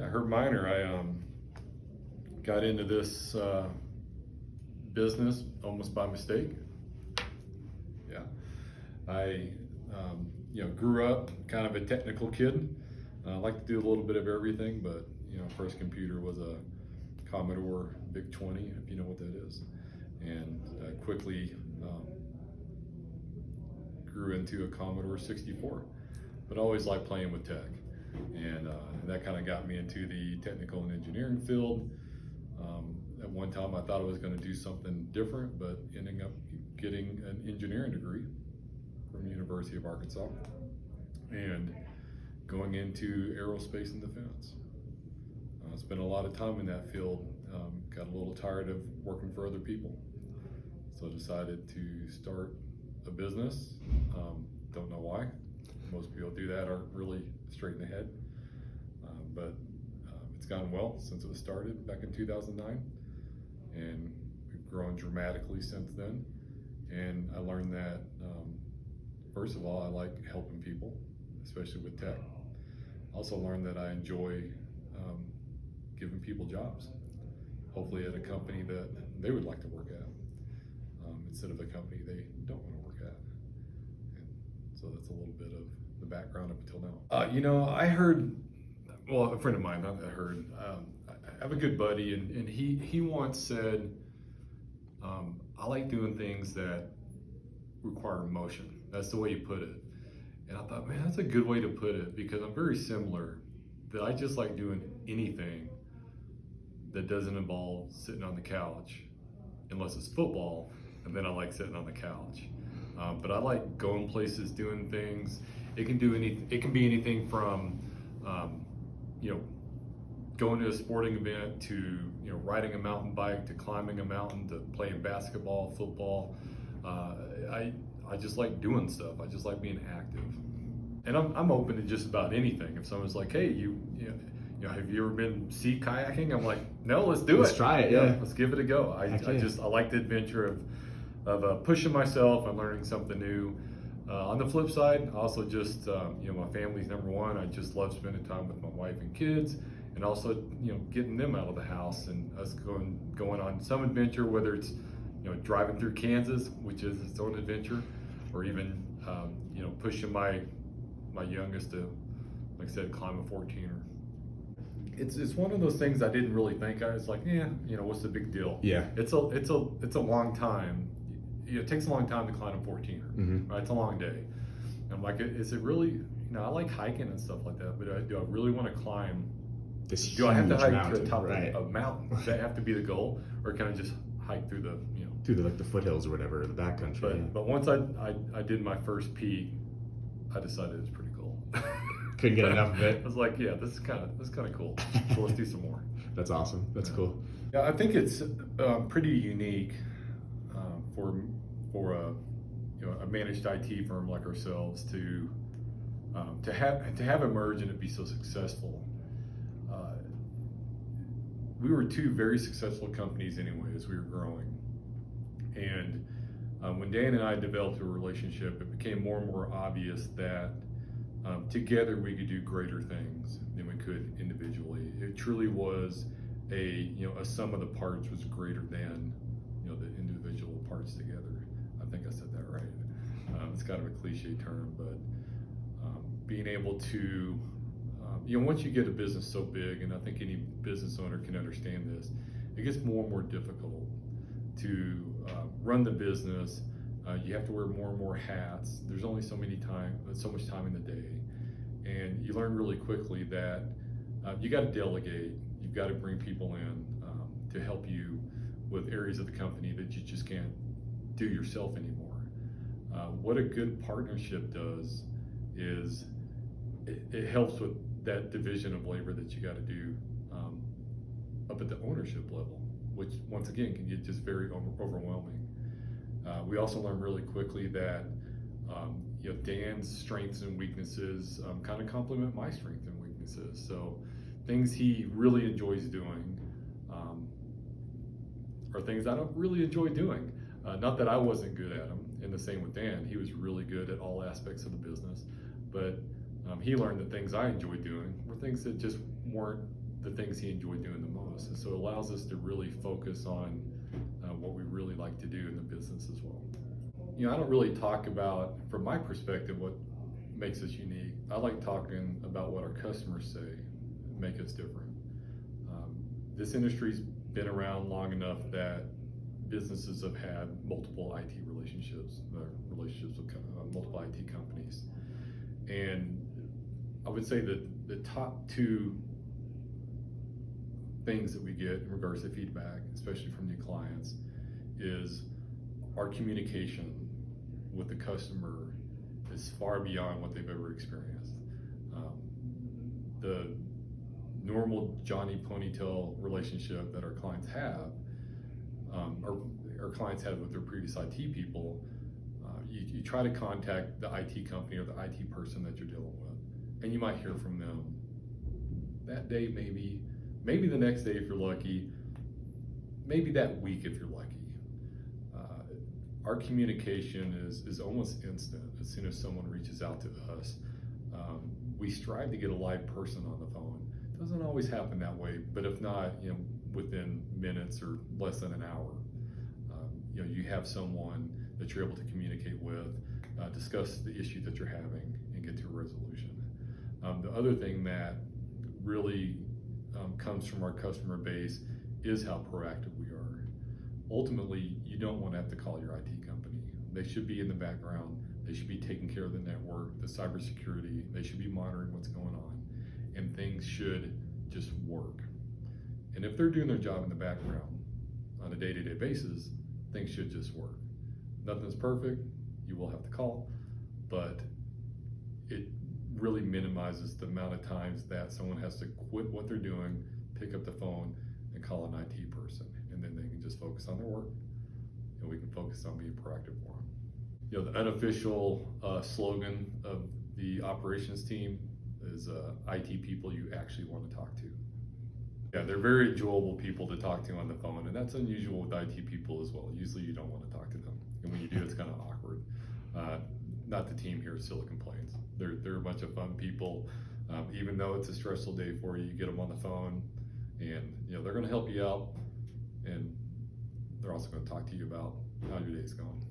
Herb Miner. I got into this business almost by mistake. Yeah, I grew up kind of a technical kid. I like to do a little bit of everything, but first computer was a Commodore VIC-20, if you know what that is, and quickly grew into a Commodore 64. But I always liked playing with tech, and that kind of got me into the technical and engineering field. At one time I thought I was going to do something different, but ending up getting an engineering degree from the University of Arkansas and going into aerospace and defense. Spent a lot of time in that field, got a little tired of working for other people, so decided to start a business. Don't know why. Most people do that aren't really straight in the head, but it's gone well since it was started back in 2009, and we've grown dramatically since then. And I learned that first of all, I like helping people, especially with tech. Also learned that I enjoy giving people jobs, hopefully at a company that they would like to work at, instead of a company they don't want to work at. And so that's a little bit of the background up until now. I heard, well, a friend of mine, not I heard, I have a good buddy, and he once said, I like doing things that require emotion. That's the way you put it. And I thought, man, that's a good way to put it, because I'm very similar, that I just like doing anything that doesn't involve sitting on the couch, unless it's football, and then I like sitting on the couch. But I like going places, doing things. It can be anything from, going to a sporting event to, riding a mountain bike, to climbing a mountain, to playing basketball, football. I just like doing stuff. I just like being active. And I'm open to just about anything. If someone's like, hey, have you ever been sea kayaking? I'm like, no, let's do it. Let's try it, yeah. Let's give it a go. I like the adventure of pushing myself and learning something new. On the flip side, also just, my family's number one. I just love spending time with my wife and kids, and also, getting them out of the house and us going on some adventure, whether it's, driving through Kansas, which is its own adventure, or even, pushing my youngest to, like I said, climb a 14er. It's one of those things I didn't really think. I was like, what's the big deal? Yeah. It's a long time. It takes a long time to climb a 14er. Mm-hmm. Right? It's a long day. I'm like, is it really? I like hiking and stuff like that, but do I really want to climb? Do I have to hike to the top of a mountain? Does that have to be the goal, or can I just hike through the foothills or whatever, the backcountry? But once I did my first peak, I decided it's pretty cool. Couldn't get enough of it. I was like, yeah, this is kind of cool. So let's do some more. That's awesome. That's cool. Yeah, I think it's pretty unique for a managed IT firm like ourselves to have emerged and to be so successful. We were two very successful companies anyway as we were growing, and when Dan and I developed a relationship, it became more and more obvious that together we could do greater things than we could individually. It truly was a sum of the parts was greater than the individual parts together. I think I said that right. It's kind of a cliche term, but being able to once you get a business so big, and I think any business owner can understand this, it gets more and more difficult to run the business. You have to wear more and more hats. There's only so much time in the day, and you learn really quickly that you got to delegate. You've got to bring people in to help you with areas of the company that you just can't do yourself anymore. What a good partnership does is it helps with that division of labor that you got to do up at the ownership level, which once again can get just very overwhelming. We also learned really quickly that Dan's strengths and weaknesses kind of complement my strengths and weaknesses. So things he really enjoys doing are things I don't really enjoy doing. Not that I wasn't good at them, and the same with Dan. He was really good at all aspects of the business, but he learned that things I enjoyed doing were things that just weren't the things he enjoyed doing the most. And so it allows us to really focus on what we really like to do in the business as well. You know, I don't really talk about, from my perspective, what makes us unique. I like talking about what our customers say make us different. This industry's been around long enough that businesses have had multiple IT relationships, relationships with multiple IT companies. And I would say that the top two things that we get in regards to feedback, especially from new clients, is our communication with the customer is far beyond what they've ever experienced. The normal Johnny Ponytail relationship that our clients have, or our clients had with their previous IT people, you try to contact the IT company or the IT person that you're dealing with, and you might hear from them that day, maybe the next day if you're lucky, maybe that week if you're lucky. Our communication is almost instant. As soon as someone reaches out to us, we strive to get a live person on the phone. It doesn't always happen that way, but if not, you know, within minutes or less than an hour, you know, you have someone that you're able to communicate with, discuss the issue that you're having, and get to a resolution. The other thing that really comes from our customer base is how proactive we are. Ultimately, you don't want to have to call your IT company. They should be in the background. They should be taking care of the network, the cybersecurity. They should be monitoring what's going on, and things should just work. And if they're doing their job in the background on a day-to-day basis, things should just work. Nothing's perfect. You will have to call, but it really minimizes the amount of times that someone has to quit what they're doing, pick up the phone, and call an IT person, and then they can just focus on their work, and we can focus on being proactive for them. You know, the unofficial slogan of the operations team is IT people you actually want to talk to. Yeah, they're very enjoyable people to talk to on the phone, and that's unusual with IT people as well. Usually you don't want to talk to them, and when you do, it's kind of awkward. Not the team here at Silicon Plains. They're a bunch of fun people. Even though it's a stressful day for you, you get them on the phone, and you know they're going to help you out, and they're also going to talk to you about how your day's going.